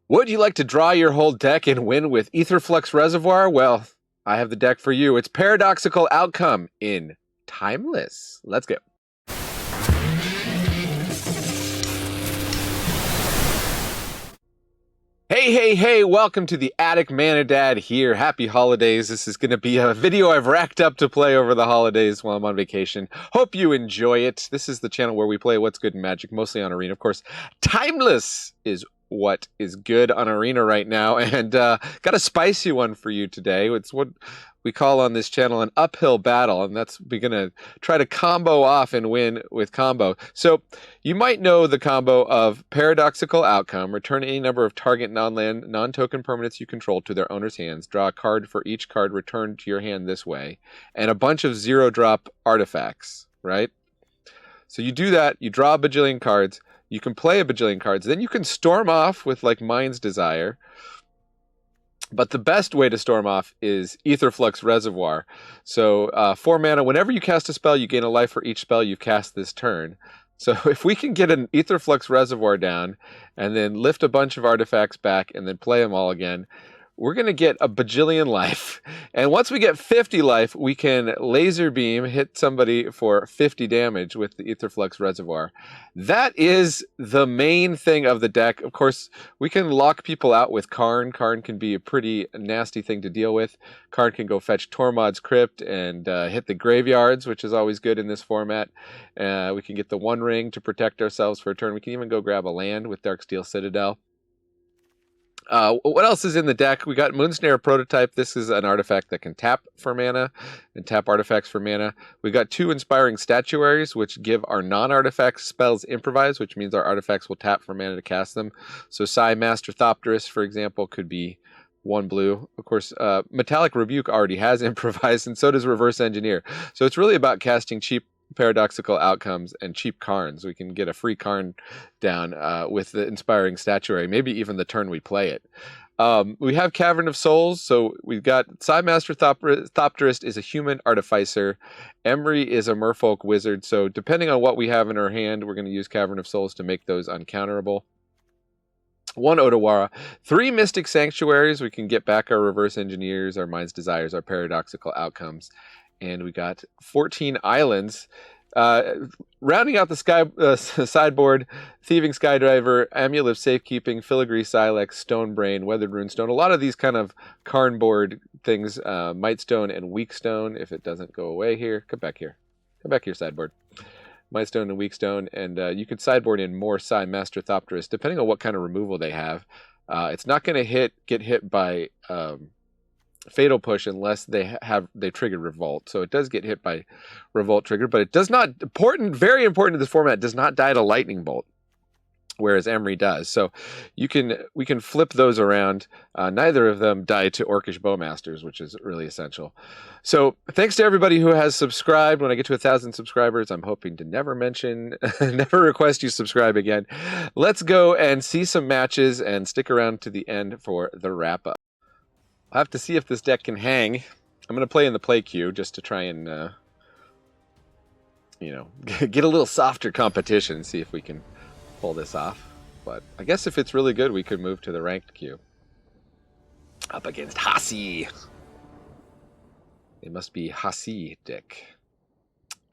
Would you like to draw your whole deck and win with Aetherflux Reservoir? Well, I have the deck for you. It's Paradoxical Outcome in Timeless. Let's go. Hey, welcome to the Attic Mana Dad here. Happy holidays. This is going to be a video I've racked up to play over the holidays while I'm on vacation. Hope you enjoy it. This is the channel where we play What's Good in Magic, mostly on Arena. Of course, Timeless is what is good on Arena right now, and got a spicy one for you today. It's what we call on this channel an uphill battle, and that's we're going to try to combo off and win with combo. So you might know the combo of Paradoxical Outcome. Return any number of target non-land, non-token permanents you control to their owner's hands. Draw a card for each card returned to your hand this way. And a bunch of zero-drop artifacts, right? So you do that, you draw a bajillion cards, you can play a bajillion cards, then you can storm off with like Mind's Desire. But the best way to storm off is Aetherflux Reservoir. So 4 mana, whenever you cast a spell, you gain a life for each spell you've cast this turn. So if we can get an Aetherflux Reservoir down and then lift a bunch of artifacts back and then play them all again, we're going to get a bajillion life. And once we get 50 life, we can laser beam, hit somebody for 50 damage with the Aetherflux Reservoir. That is the main thing of the deck. Of course, we can lock people out with Karn. Karn can be a pretty nasty thing to deal with. Karn can go fetch Tormod's Crypt and hit the graveyards, which is always good in this format. We can get the One Ring to protect ourselves for a turn. We can even go grab a land with Darksteel Citadel. What else is in the deck? We got Moonsnare Prototype. This is an artifact that can tap for mana and tap artifacts for mana. We got 2 Inspiring Statuaries, which give our non-artifact spells improvise, which means our artifacts will tap for mana to cast them. So Psy Master Thopterus, for example, could be 1 blue. Of course, Metallic Rebuke already has improvise, and so does Reverse Engineer. So it's really about casting cheap Paradoxical Outcomes and cheap Karns. We can get a free Karn down with the Inspiring Statuary, maybe even the turn we play it. We have Cavern of Souls, so we've got Psymaster Thopterist is a human artificer. Emery is a merfolk wizard, so depending on what we have in our hand, we're going to use Cavern of Souls to make those uncounterable. 1 Otawara, 3 Mystic Sanctuaries. We can get back our Reverse Engineers, our Mind's Desires, our Paradoxical Outcomes. And we got 14 islands. Rounding out the sideboard, Thieving Skydriver, Amulet of Safekeeping, Filigree Silex, Stonebrain, Weathered Runestone. A lot of these kind of Karn board things, Mightstone and Weakstone, if it doesn't go away here. Come back here, sideboard. Mightstone and Weakstone, and you can sideboard in more Psy Master Thopterus, depending on what kind of removal they have. It's not going to get hit by Fatal Push unless they triggered Revolt. So it does get hit by Revolt trigger, but it does not, very important to this format, does not die to Lightning Bolt, whereas Emery does. So we can flip those around. Neither of them die to Orcish Bowmasters, which is really essential. So thanks to everybody who has subscribed. When I get to 1,000 subscribers, I'm hoping to never request you subscribe again. Let's go and see some matches and stick around to the end for the wrap up. I'll have to see if this deck can hang. I'm going to play in the play queue just to try and, get a little softer competition, see if we can pull this off. But I guess if it's really good, we could move to the ranked queue. Up against Hasi. It must be Hasi Dick.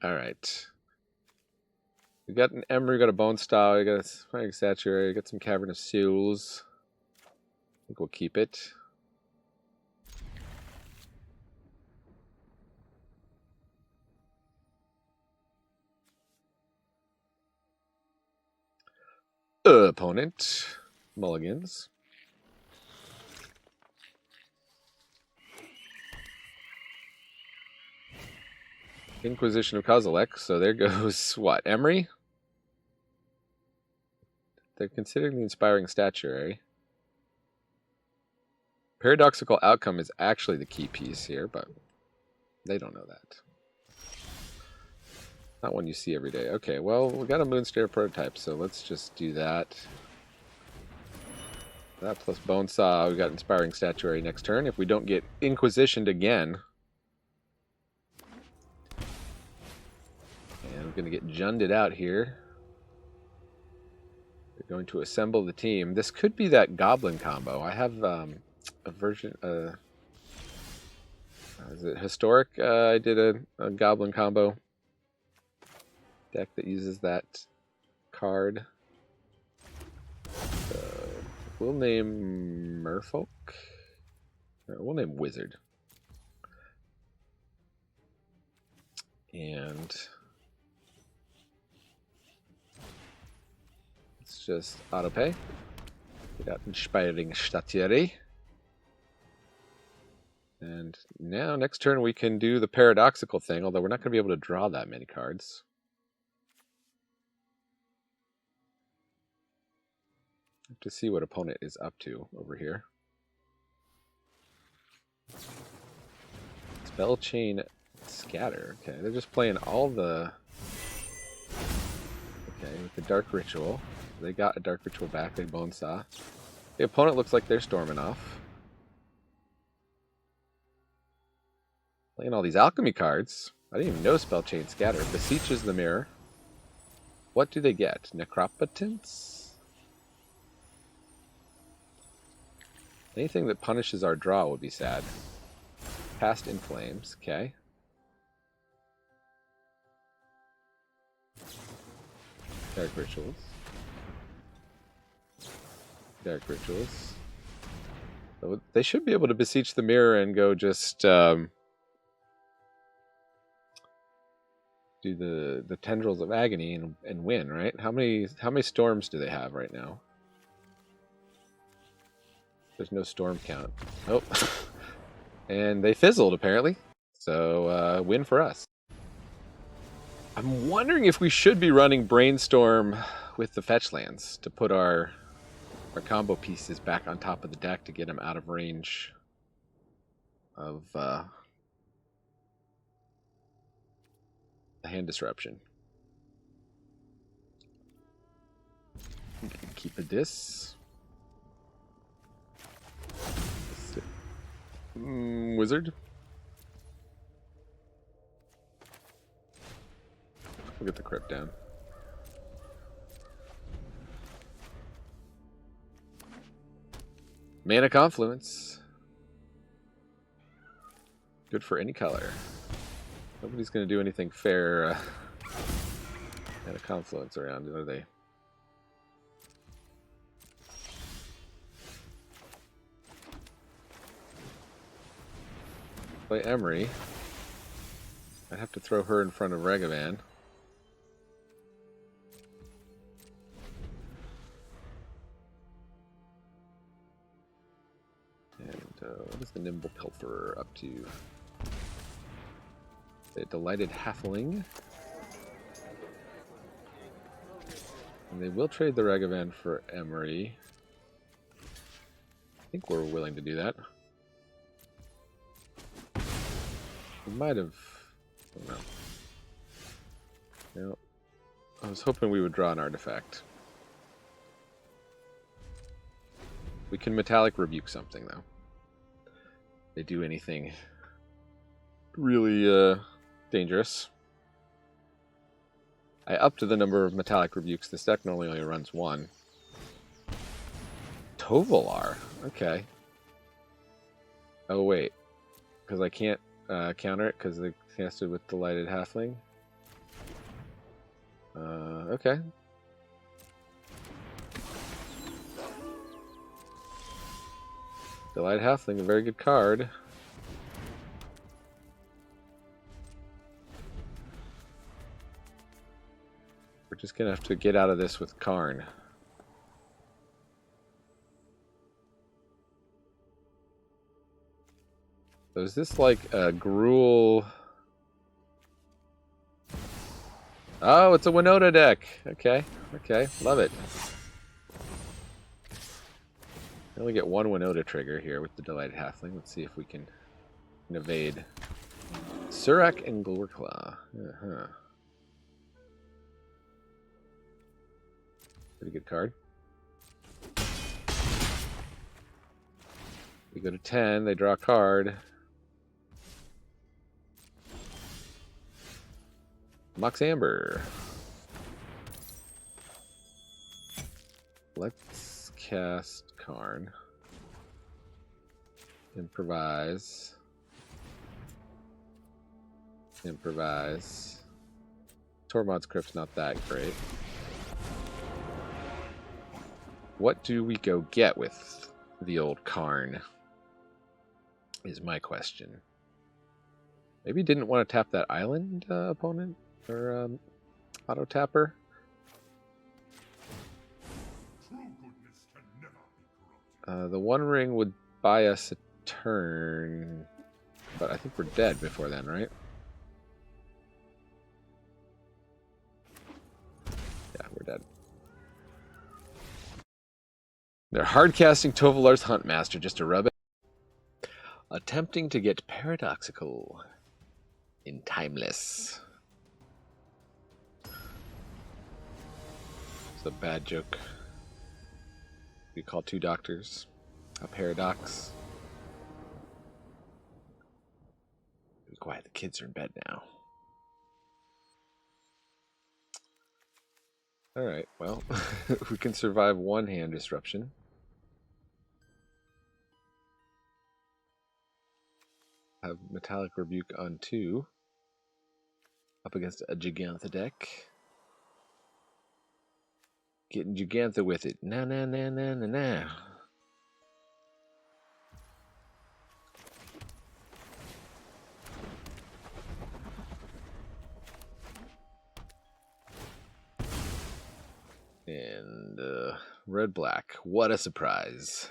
All right. We got an Emery, we got a Bone Style, we got a Flying Statuary, we got some Cavern of Souls. I think we'll keep it. Opponent mulligans. Inquisition of Kozilek. So there goes what? Emery? They're considering the Inspiring Statuary. Paradoxical Outcome is actually the key piece here, but they don't know that. Not one you see every day. Okay, well, we got a Moonsnare Prototype, so let's just do that. That plus Bonesaw, we got Inspiring Statuary next turn. If we don't get Inquisitioned again. And we're going to get Junded out here. There Going to assemble the team. This could be that goblin combo. I have a version. Is it historic? I did a goblin combo deck that uses that card. So we'll name Merfolk. We'll name Wizard. And let's just auto pay. Get out Inspiring Statiere. And now next turn we can do the paradoxical thing, although we're not going to be able to draw that many cards. Have to see what opponent is up to over here. Spell Chain Scatter. Okay, they're just playing all the... Okay, with the Dark Ritual. They got a Dark Ritual back, they Bone Saw. The opponent looks like they're storming off. Playing all these alchemy cards. I didn't even know Spell Chain Scatter. Beseeches the Mirror. What do they get? Necropotence? Anything that punishes our draw would be sad. Past in Flames. Okay. Dark Rituals. Dark Rituals. So they should be able to Beseech the Mirror and go just... do the Tendrils of Agony and win, right? How many storms do they have right now? There's no storm count. Oh, and they fizzled apparently. So win for us. I'm wondering if we should be running Brainstorm with the fetch lands to put our combo pieces back on top of the deck to get them out of range of the hand disruption. Keep a dis. Wizard. We'll get the crypt down. Mana Confluence. Good for any color. Nobody's going to do anything fair Mana Confluence around, are they? Play Emery. I'd have to throw her in front of Ragavan. And what is the Nimble Pilferer up to? A Delighted Halfling. And they will trade the Ragavan for Emery. I think we're willing to do that. We might have... I don't know. No. I was hoping we would draw an artifact. We can Metallic Rebuke something, though. If they do anything really dangerous. I upped the number of Metallic Rebukes. This deck normally only runs one. Tovolar. Okay. Oh, wait. Because I can't counter it because they casted with Delighted Halfling. Okay. Delighted Halfling, a very good card. We're just gonna have to get out of this with Karn. So is this like a Gruul? Oh, it's a Winota deck. Okay, okay, love it. I only get one Winota trigger here with the Delighted Halfling. Let's see if we can evade. Surak and Glorclaw. Pretty good card. We go to 10, they draw a card. Mox Amber. let's cast Karn. Improvise. Improvise. Tormod's Crypt's not that great. What do we go get with the old Karn? Is my question. Maybe didn't want to tap that island opponent or auto tapper. The One Ring would buy us a turn, but I think we're dead before then, right? Yeah, we're dead. They're hardcasting Tovolar's Huntmaster just to rub it. Attempting to get Paradoxical in Timeless. It's a bad joke. We call two doctors a paradox. Be quiet, the kids are in bed now. Alright, well, we can survive one hand disruption. Have Metallic Rebuke on 2. Up against a Gigantha deck. Getting Gigantha with it. Nah, nah, nah, nah, nah, nah. And red-black. What a surprise.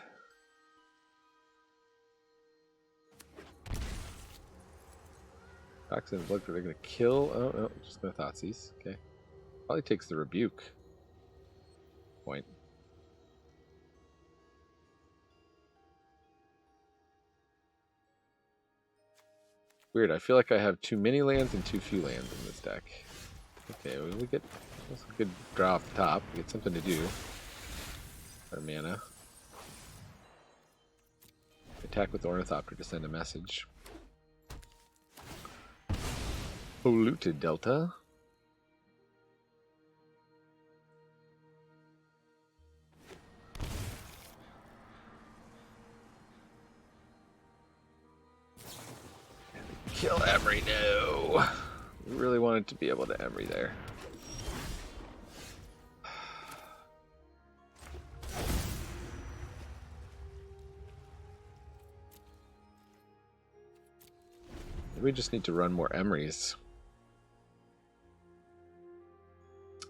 Toxin Blood, they're going to kill. Oh, no, just going to Thoughtseize. Okay. Probably takes the Rebuke. Point. Weird, I feel like I have too many lands and too few lands in this deck. Okay, well, we get that's a good draw off the top. We get something to do. Our mana. Attack with Ornithopter to send a message. Polluted Delta. Kill Emery, no. We really wanted to be able to Emery there. We just need to run more Emerys.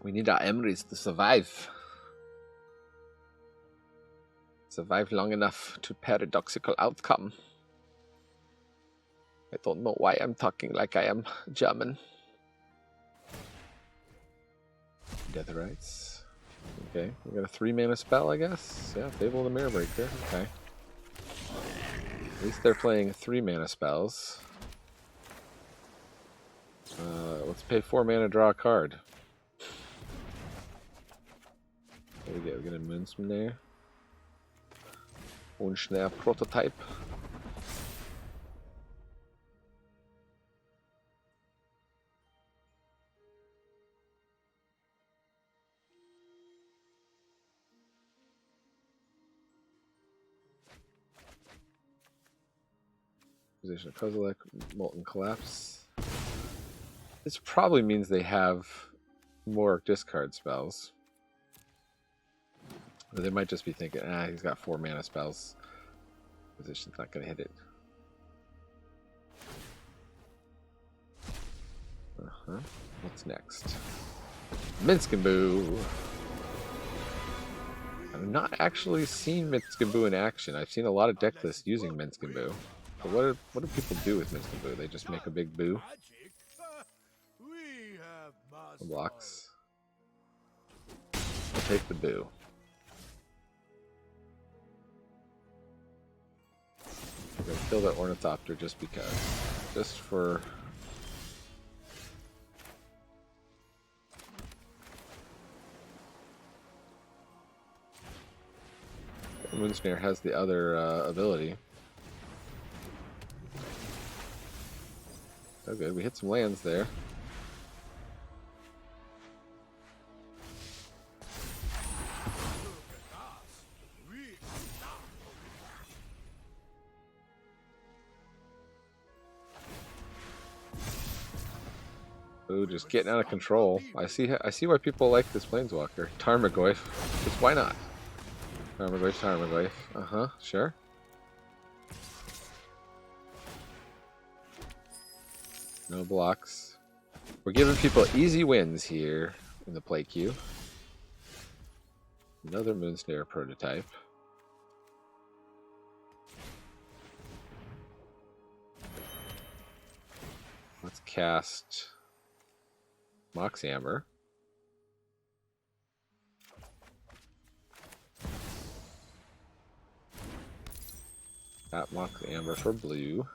We need our Emerys to survive. Survive long enough to Paradoxical Outcome. I don't know why I'm talking like I am German. Death Rites. Okay, we got a 3-mana spell, I guess. Yeah, Fable of the Mirror Breaker. Okay. At least they're playing 3-mana spells. Let's pay 4 mana, draw a card. What do we get? We get a Moonsnare. Moonsnare prototype. Position of Kozilek, Molten Collapse. This probably means they have more discard spells. Or they might just be thinking, he's got 4 mana spells. Position's not going to hit it. What's next? Minskaboo! I've not actually seen Minskaboo in action. I've seen a lot of deck lists using Minskaboo. But what do people do with Minskaboo? They just make a big boo? Blocks. I'll take the boo. I'm gonna kill that Ornithopter just because. Just for... Moonsnare has the other ability. Oh good, we hit some lands there. Ooh, just getting out of control. I see why people like this Planeswalker. Tarmogoyf. Just why not? Tarmogoyf. Uh-huh, sure. No blocks. We're giving people easy wins here in the play queue. Another Moonsnare prototype. Let's cast Mox Amber. Tap Mox Amber for blue.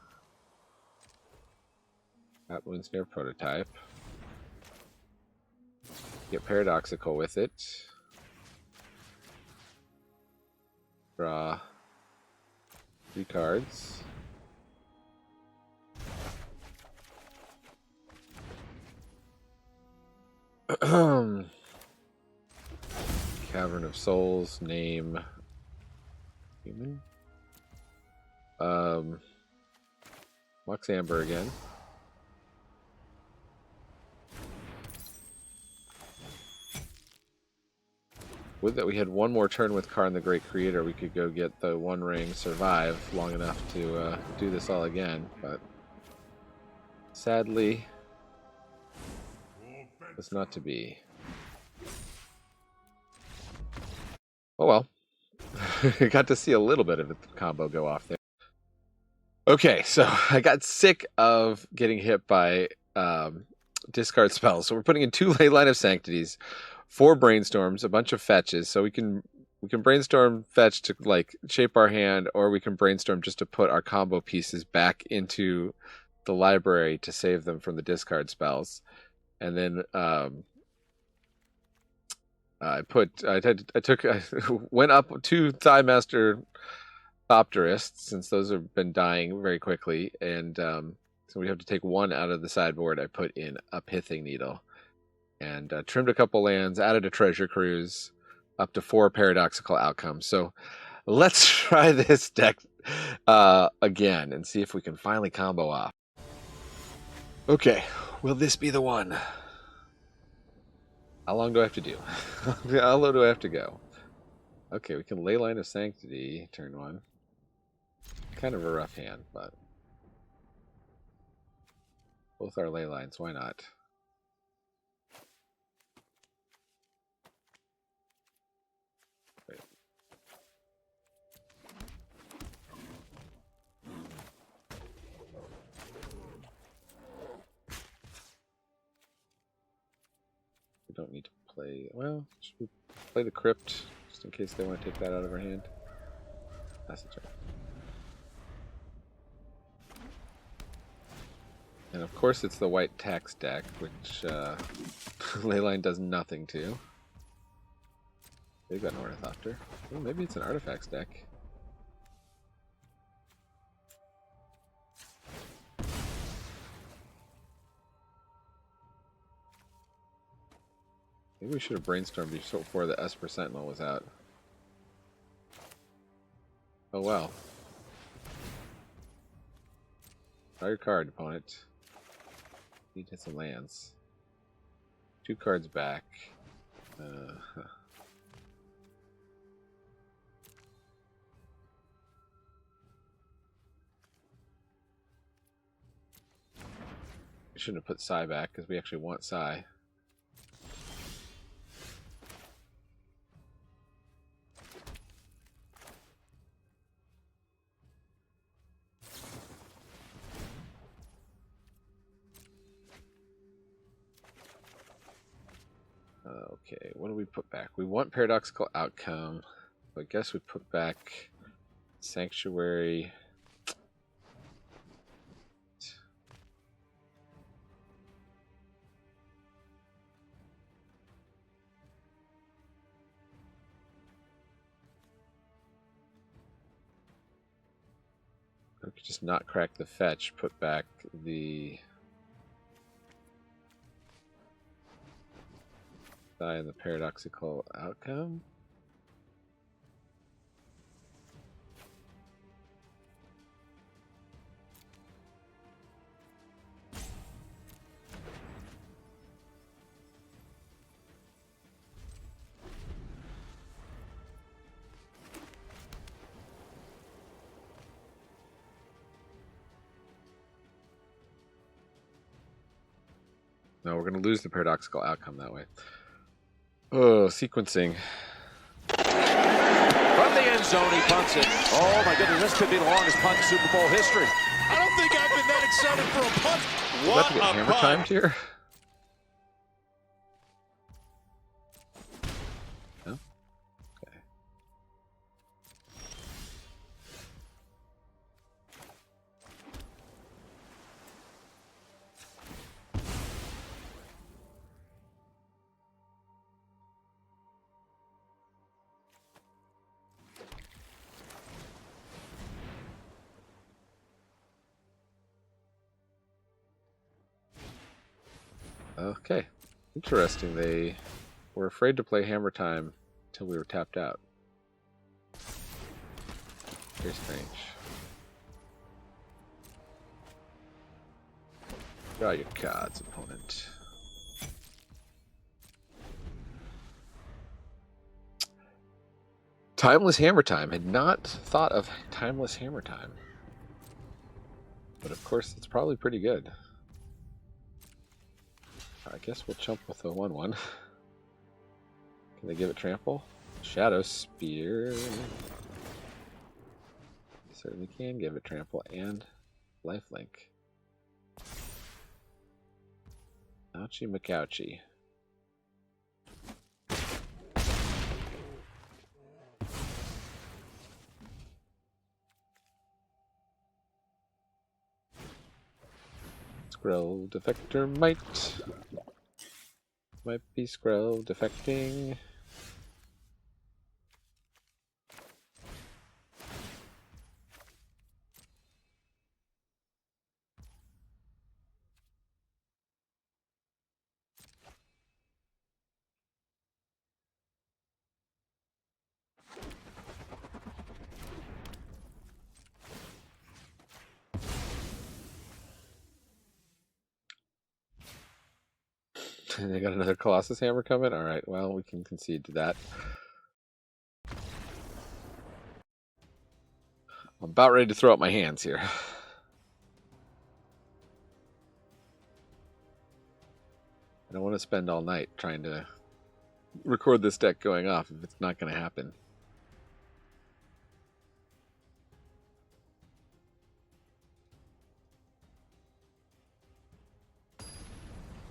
Tap Moonsnare prototype. Get Paradoxical with it. Draw 3 cards. Cavern of Souls, name human. Mox Amber again. With that, we had one more turn with Karn the Great Creator. We could go get the One Ring, survive long enough to do this all again, but sadly, it's not to be. Oh well. Got to see a little bit of the combo go off there. Okay, so I got sick of getting hit by discard spells. So we're putting in 2 Leyline of Sanctities, 4 Brainstorms, a bunch of fetches. So we can brainstorm fetch to like shape our hand, or we can brainstorm just to put our combo pieces back into the library to save them from the discard spells. And then I went up 2 Thighmaster Thopterists, since those have been dying very quickly, and so we have to take 1 out of the sideboard. I put in a Pithing Needle, and trimmed a couple lands, added a Treasure Cruise, up to 4 Paradoxical Outcomes. So let's try this deck again and see if we can finally combo off. Okay, will this be the one? How long do I have to do? How low do I have to go? Okay, we can Leyline of Sanctity, turn 1. Kind of a rough hand, but both our ley lines, why not? Wait. We don't need to play, well, should we play the Crypt, just in case they want to take that out of our hand? That's the turn. And of course it's the white tax deck, which Leyline does nothing to. They've got an Ornithopter. Well, maybe it's an artifacts deck. Maybe we should have brainstormed before the Esper Sentinel was out. Oh well. Draw your card, opponent. Need to hit some lands. 2 cards back. We shouldn't have put Psy back because we actually want Psy. Okay, what do we put back? We want Paradoxical Outcome. So I guess we put back Sanctuary. We could just not crack the fetch, put back the die and the Paradoxical Outcome. No, we're going to lose the paradoxical outcome that way. Oh, sequencing. From the end zone, he punts it. Oh, my goodness, this could be the longest punt in Super Bowl history. I don't think I've been that excited for a punt. We're about to get hammer timed here. No? Okay. Okay, interesting. They were afraid to play hammer time until we were tapped out. Very strange. Draw your cards, opponent. Timeless hammer time. Had not thought of timeless hammer time. But of course, it's probably pretty good. I guess we'll chump with the 1/1. Can they give it trample? Shadow Spear. Certainly can give it trample and lifelink. Ouchie McOuchie. Scroll defector might be scroll defecting. They got another Colossus Hammer coming? Alright, well, we can concede to that. I'm about ready to throw up my hands here. I don't want to spend all night trying to record this deck going off if it's not going to happen.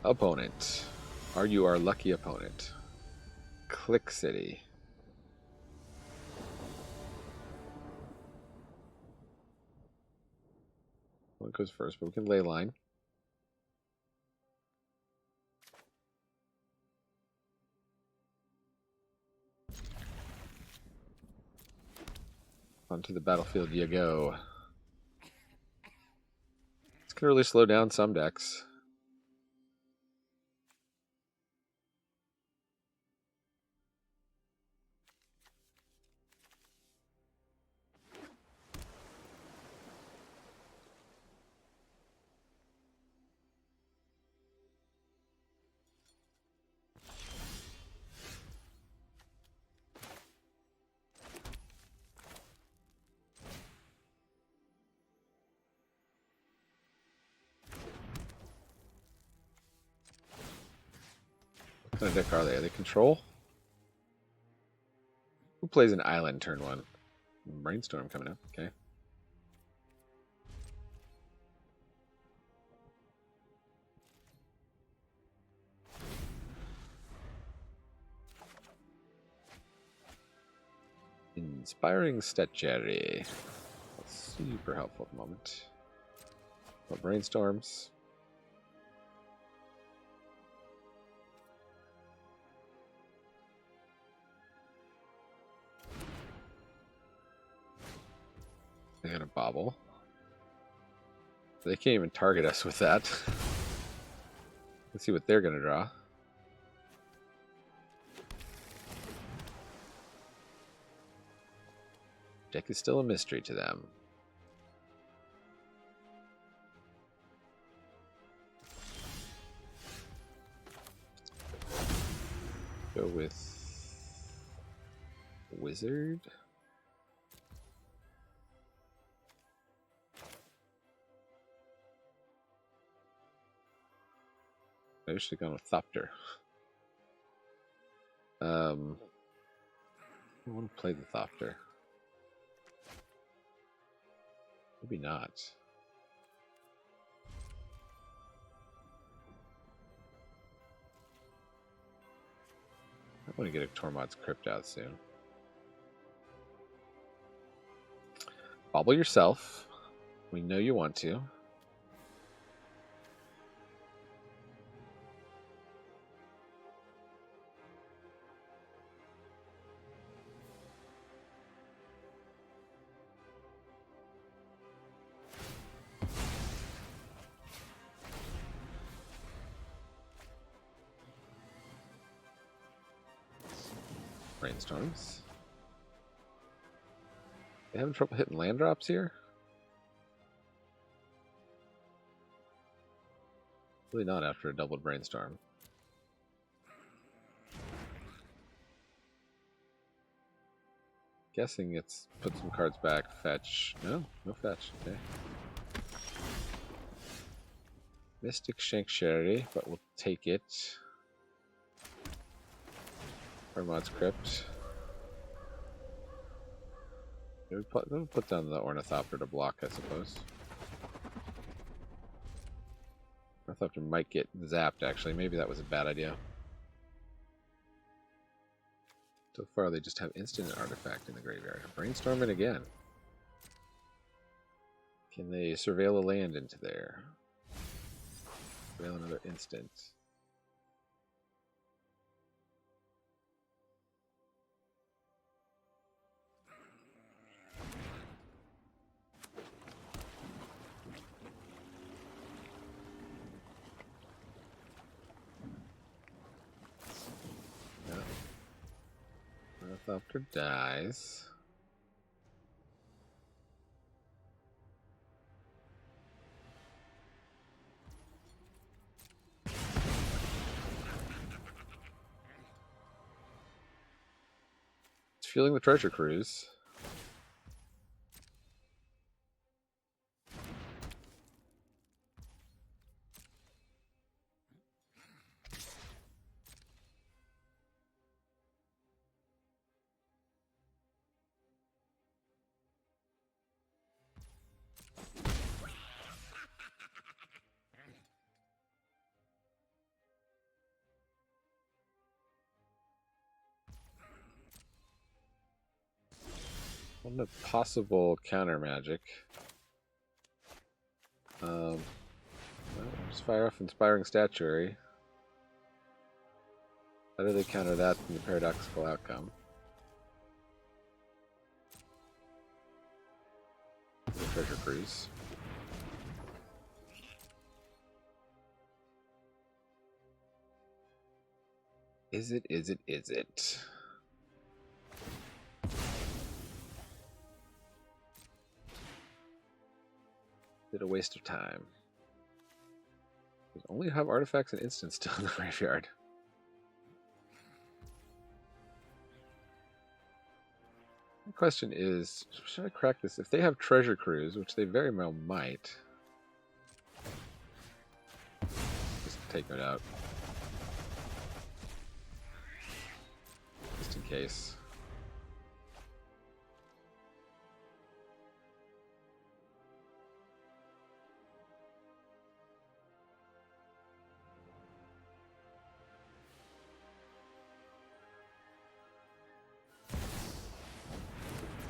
Opponent. Are you our lucky opponent? Click City. What goes first? But we can ley line. Onto the battlefield you go. This can really slow down some decks. What kind of deck are they? Are they control? Who plays an island turn 1? Brainstorm coming up, okay. Inspiring Statuary. That's super helpful at the moment. What brainstorms? They got a bobble. They can't even target us with that. Let's see what they're going to draw. Deck is still a mystery to them. Go with Wizard. Maybe I should have gone with Thopter. I want to play the Thopter. Maybe not. I want to get a Tormod's Crypt out soon. Bobble yourself. We know you want to. Brainstorms. They having trouble hitting land drops here? Really not after a doubled brainstorm. Guessing it's put some cards back. Fetch. No, no fetch. Okay. Mystic Sanctuary, but we'll take it. Tormod's Crypt. We'll put down the Ornithopter to block, I suppose. Ornithopter might get zapped, actually. Maybe that was a bad idea. So far, they just have instant artifact in the graveyard. Brainstorm it again. Can they surveil a land into there? Surveil another instant. Ornithopter dies. It's fueling the treasure cruise. One of possible counter magic. Well, just fire off Inspiring Statuary. How do they counter that from the Paradoxical Outcome? The Treasure Cruise. Is it, is it, is it? Is it a waste of time? We only have artifacts and instants still in the graveyard. The question is, should I crack this? If they have Treasure Cruise, which they very well might, just take it out. Just in case.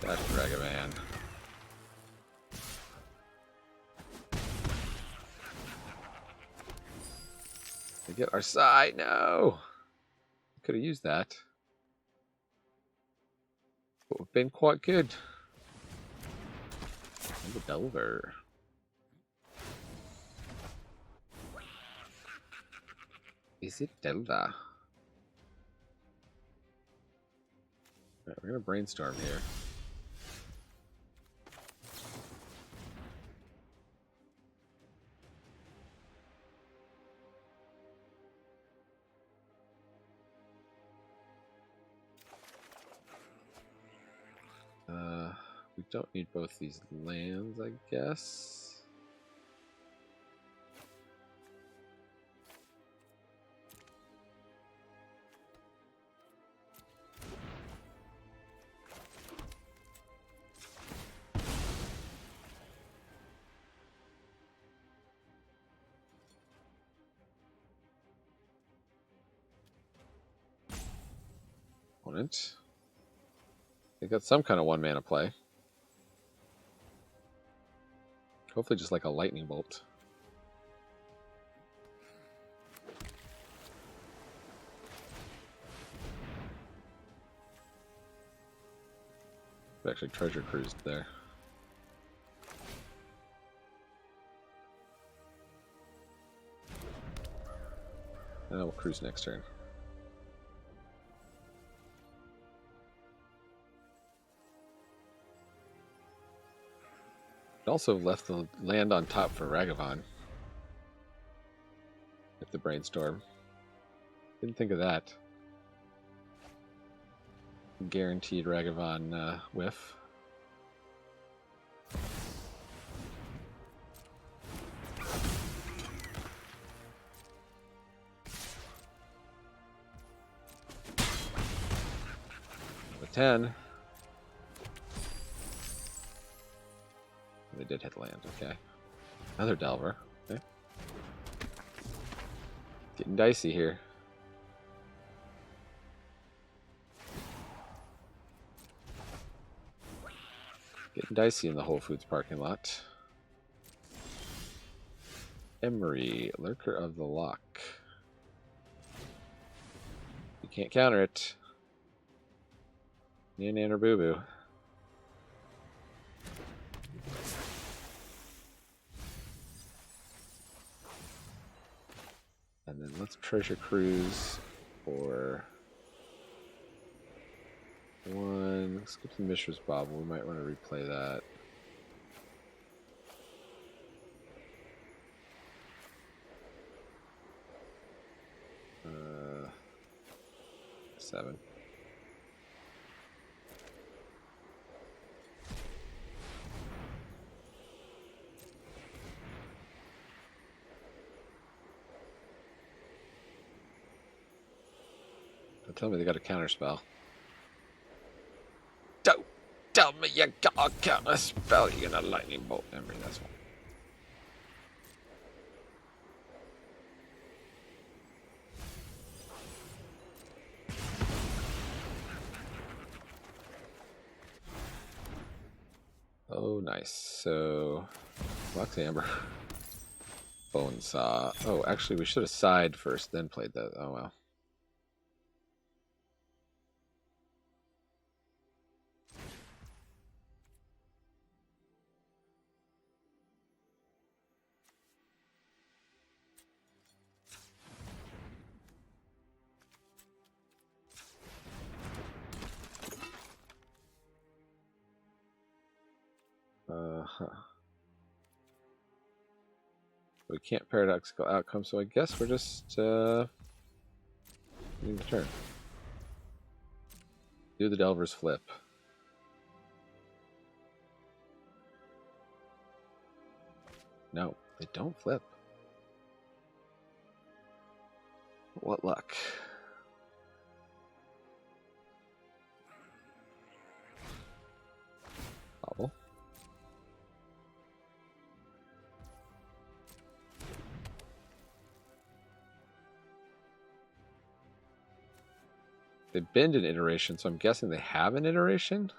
That's Dragavan. We get our side. No, could have used that. Would have been quite good. And the Delver. Is it Delta? Right, we're gonna brainstorm here. We don't need both these lands, I guess. opponent. They got some kind of 1-mana play. Hopefully just like a lightning bolt. Actually treasure cruised there. And we'll cruise next turn. It also left the land on top for Ragavan. With the brainstorm. Didn't think of that. Guaranteed Ragavan whiff. The 10. They did hit land, okay. Another Delver. Okay. Getting dicey here. Getting dicey in the Whole Foods parking lot. Emery, Lurker of the Lock. You can't counter it. Nan or boo boo. And then let's treasure cruise for one. Let's get to Mishra's Bobble. We might want to replay that. Seven. Don't tell me they got a counter spell. Don't tell me you got a counter spell. You're gonna lightning bolt Emery. That's one. Oh, nice. So, Box Amber. Bone Saw. Oh, actually, we should have side first, then played that. Oh, well. We can't Paradoxical Outcome, so I guess we're just need the turn. Do the Delver's flip. No, they don't flip. What luck. Bobble. They bend an iteration, so I'm guessing they have an iteration.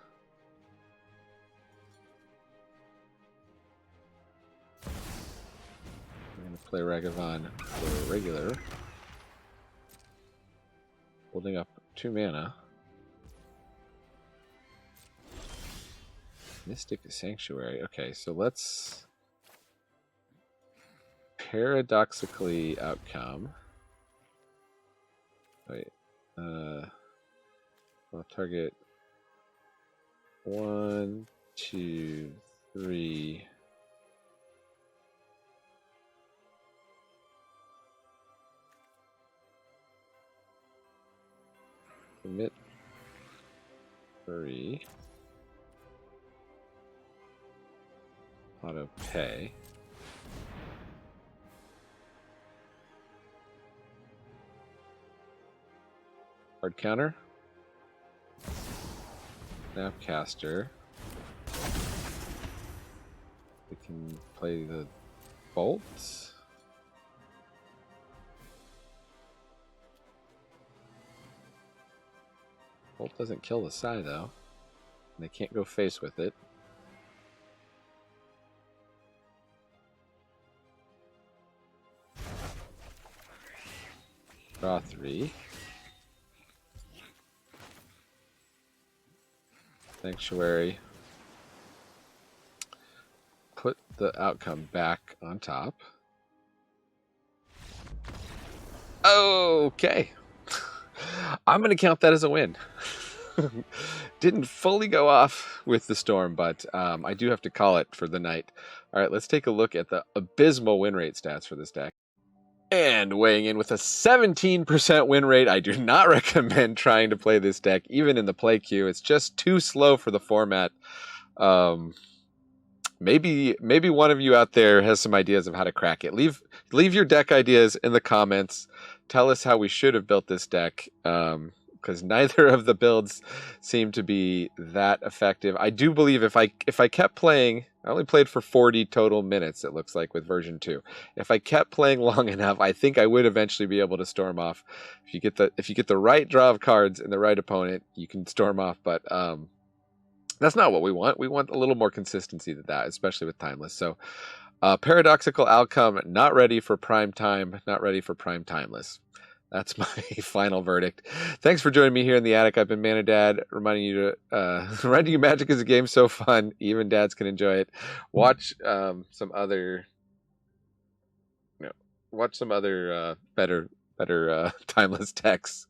I'm going to play Ragavan for regular. Holding up 2 mana. Mystic Sanctuary. Okay, so let's Paradoxically Outcome. Wait. I'll target 1, 2, 3. Commit 3. Auto pay. Hard counter. Snapcaster. We can play the bolts. Bolt doesn't kill the Sai, though. And they can't go face with it. Draw 3. Sanctuary. Put the outcome back on top. Okay. I'm going to count that as a win. Didn't fully go off with the storm, but I do have to call it for the night. All right, let's take a look at the abysmal win rate stats for this deck. And weighing in with a 17% win rate, I do not recommend trying to play this deck, even in the play queue. It's just too slow for the format. Maybe one of you out there has some ideas of how to crack it. Leave your deck ideas in the comments. Tell us how we should have built this deck, because neither of the builds seem to be that effective. I do believe if I kept playing, I only played for 40 total minutes, it looks like, with version 2. If I kept playing long enough, I think I would eventually be able to storm off. If you get the right draw of cards and the right opponent, you can storm off, but that's not what we want. We want a little more consistency than that, especially with Timeless. So Paradoxical Outcome, not ready for prime time, not ready for prime timeless. That's my final verdict. Thanks for joining me here in the attic. I've been Mana Dad, reminding you Magic is a game so fun, even dads can enjoy it. Watch some other better timeless decks.